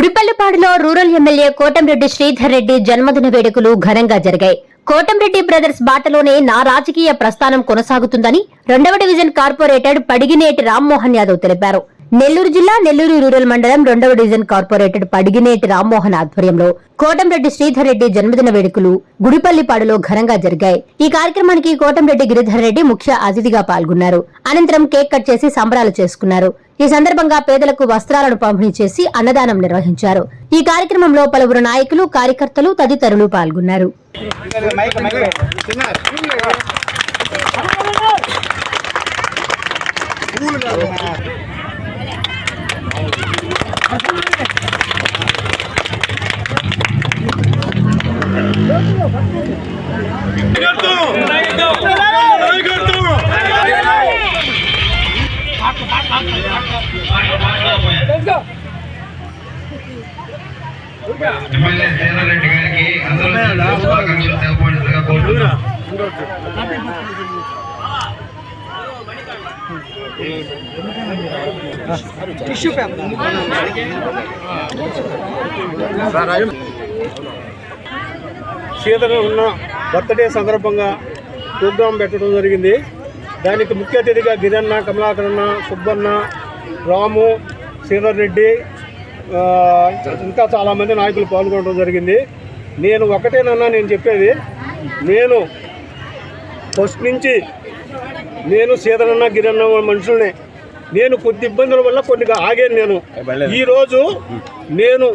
గుడిపల్లిపాడులో rural MLA Kotamreddy Sridhar Reddy జన్మదిన వేడుకలు ఘనంగా జరిగాయి. కోటంరెడ్డి బ్రదర్స్ బాటలోనే నా రాజకీయ ప్రస్థానం కొనసాగుతుందని 2వ డివిజన్ కార్పొరేటర్ పడిగినేటి రామ్మోహన్ యాదవ్ తెలిపారు. నెల్లూరు జిల్లా నెల్లూరు రూరల్ మండలం 2వ డివిజన్ కార్పొరేటర్ పడిగినేటి రామ్మోహన్ ఆధ్వర్యంలో కోటంరెడ్డి శ్రీధర్ రెడ్డి జన్మదిన వేడుకలు గుడిపల్లిపాడులో ఘనంగా జరిగాయి. ఈ కార్యక్రమానికి కోటంరెడ్డి గిరిధర్ రెడ్డి ముఖ్య అతిథిగా పాల్గొన్నారు. అనంతరం కేక్ కట్ చేసి సంబరాలు చేసుకున్నారు. ఈ సందర్భంగా పేదలకు వస్త్రాలను పంపిణీ చేసి అన్నదానం నిర్వహించారు. ఈ కార్యక్రమంలో పలువురు నాయకులు, కార్యకర్తలు తదితరులు పాల్గొన్నారు. ఎమ్మెల్యే శ్రీధర్ రెడ్డి గారికి అందరూ శుభాకాంక్షలు తెలపవలసిందిగా కోరుతున్నాం. శ్రీధర్ ఉన్న బర్త్డే సందర్భంగా ప్రోగ్రాం పెట్టడం జరిగింది. దానికి ముఖ్య అతిథిగా గిరన్న, కమలాకరన్న, సుబ్బన్న, రాము, శ్రీధర్ రెడ్డి ఇంకా చాలామంది నాయకులు పాల్గొనడం జరిగింది. నేను ఒకటేనన్నా నేను చెప్పేది, నేను ఫస్ట్ నుంచి నేను శ్రీధరన్న, గిరన్న మనుషులనే. నేను కొద్ది ఇబ్బందుల వల్ల కొద్దిగా ఆగాను. ఈరోజు నేను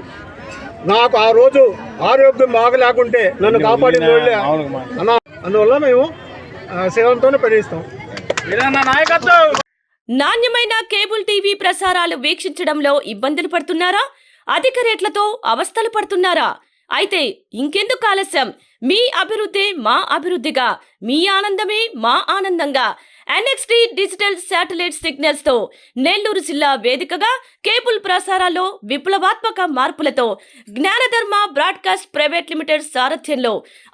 నాకు ఆ రోజు ఆరోగ్యం బాగలేకుంటే నన్ను కాపాడిన వాళ్ళే అందువల్ల మేము సేవంతోనే పనిస్తాం. నాణ్యమైన కేబుల్ టీవీ ప్రసారాలు వీక్షించడంలో ఇబ్బందులు పడుతున్నారా? అధిక రేట్లతో అవస్థలు పడుతున్నారా? అయితే ఇంకెందుకు ఆలస్యం? మీ అభివృద్ధి మా అభివృద్ధిగా, మీ ఆనందమే మా ఆనందంగా NXT డిజిటల్ శాటిలైట్ సిగ్నల్స్ తో నెల్లూరు జిల్లా వేదికగా కేబుల్ ప్రసారాల్లో విప్లవాత్మక మార్పులతో జ్ఞానధర్మ బ్రాడ్కాస్ట్ ప్రైవేట్ లిమిటెడ్ సారథ్యంలో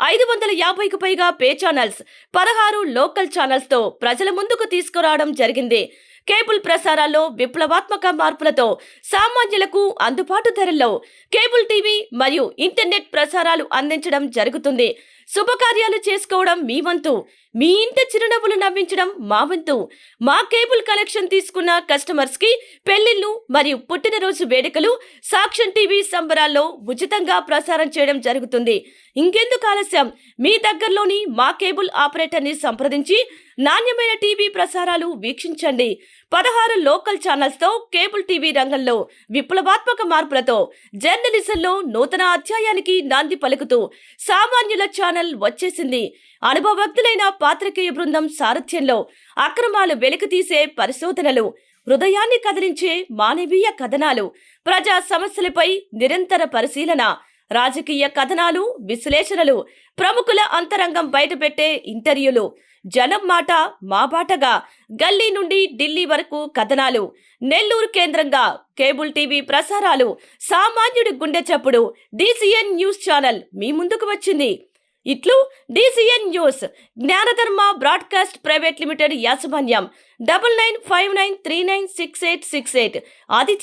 550కు పైగా పే ఛానల్స్, 16 లోకల్ ఛానల్స్ తో ప్రజల ముందుకు తీసుకురావడం జరిగింది. కేబుల్ ప్రసారాల్లో విప్లవాత్మక మార్పులతో సామాన్యులకు అందుబాటు ధరల్లో కేబుల్ టీవీ మరియు ఇంటర్నెట్ ప్రసారాలు అందించడం జరుగుతుంది. శుభకార్యాలు చేసుకోవడం మీ వంతు, మీ ఇంటి చిరునవ్వులు నవ్వించడం మా వంతు. మా కేబుల్ కనెక్షన్ తీసుకున్న కస్టమర్స్ కి పెళ్లిళ్లు మరియు పుట్టినరోజు వేడుకలు సాక్ష్యం టీవీ సంబరాల్లో ఉచితంగా ప్రసారం చేయడం జరుగుతుంది. ఇంకెందుకు ఆలస్యం? మీ దగ్గరలోని మా కేబుల్ ఆపరేటర్ ని సంప్రదించి నాణ్యమైన టీవీ ప్రసారాలు వీక్షించండి. 16 లోకల్ ఛానల్స్ తో కేబుల్ టీవీ రంగంలో విప్లవాత్మక మార్పులతో జర్నలిజంలో నూతన అధ్యాయానికి నాంది పలుకుతూ సామాన్యుల ఛానల్ వచ్చేసింది. అనుభవజ్ఞులైన పాత్రికేయ బృందం సారథ్యంలో అక్రమాలు వెలికితీసే పరిశోధనలు, హృదయాన్ని కదిలించే మానవీయ కథనాలు, ప్రజా సమస్యలపై నిరంతర పరిశీలన, రాజకీయ కథనాలు, విశ్లేషణలు, ప్రముఖుల అంతరంగం బయటపెట్టే ఇంటర్వ్యూలు, జనం మాట మా బాటగా గల్లీ నుండి ఢిల్లీ వరకు కథనాలు, నెల్లూరు కేంద్రంగా కేబుల్ టీవీ ప్రసారాలు, సామాన్యుడి గుండె చప్పుడు DCN న్యూస్ ఛానల్ మీ ముందుకు వచ్చింది. ఇట్లు DCN news, జ్ఞానధర్మ broadcast private limited యాజమాన్యం 9959396868 ఆదిత్య